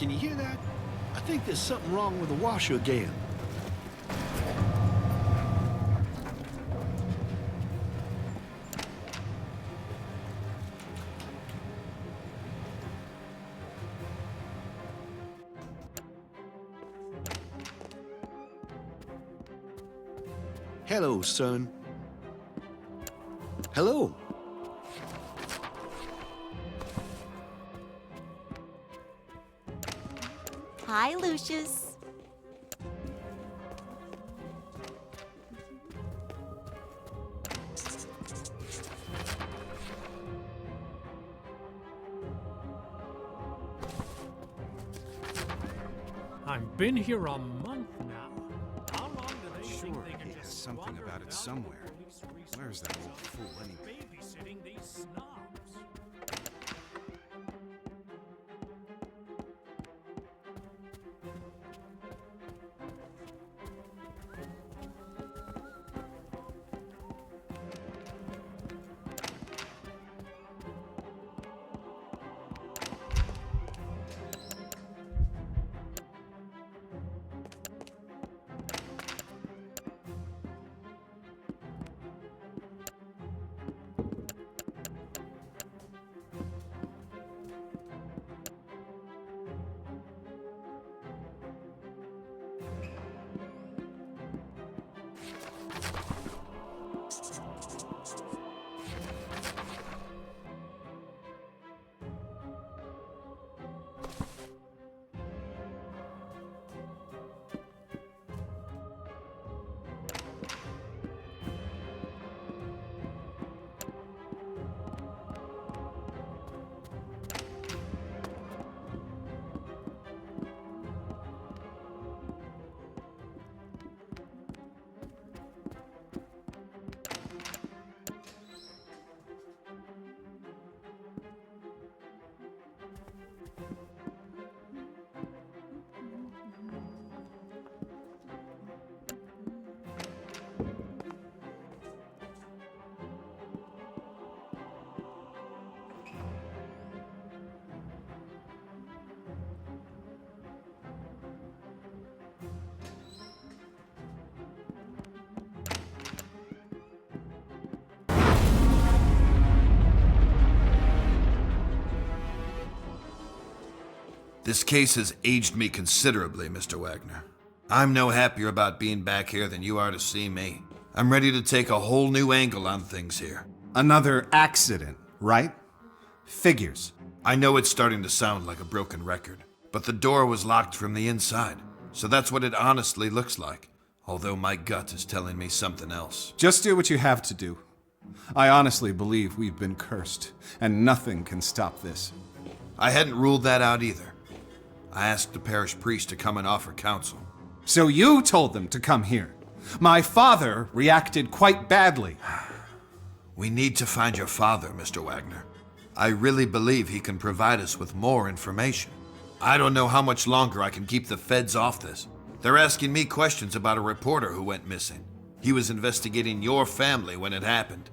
Can you hear that? I think there's something wrong with the washer again. Hello, son. Hello. Hi, Lucius. I've been here a month now. How long do they think Sure, they can he has just something squander about it without somewhere. police Where's that old resources fool anyway? babysitting these snobs? This case has aged me considerably, Mr. Wagner. I'm no happier about being back here than you are to see me. I'm ready to take a whole new angle on things here. Another accident, right? Figures. I know it's starting to sound like a broken record, but the door was locked from the inside, so that's what it honestly looks like, although my gut is telling me something else. Just do what you have to do. I honestly believe we've been cursed, and nothing can stop this. I hadn't ruled that out either. I asked the parish priest to come and offer counsel. So you told them to come here. My father reacted quite badly. We need to find your father, Mr. Wagner. I really believe he can provide us with more information. I don't know how much longer I can keep the feds off this. They're asking me questions about a reporter who went missing. He was investigating your family when it happened.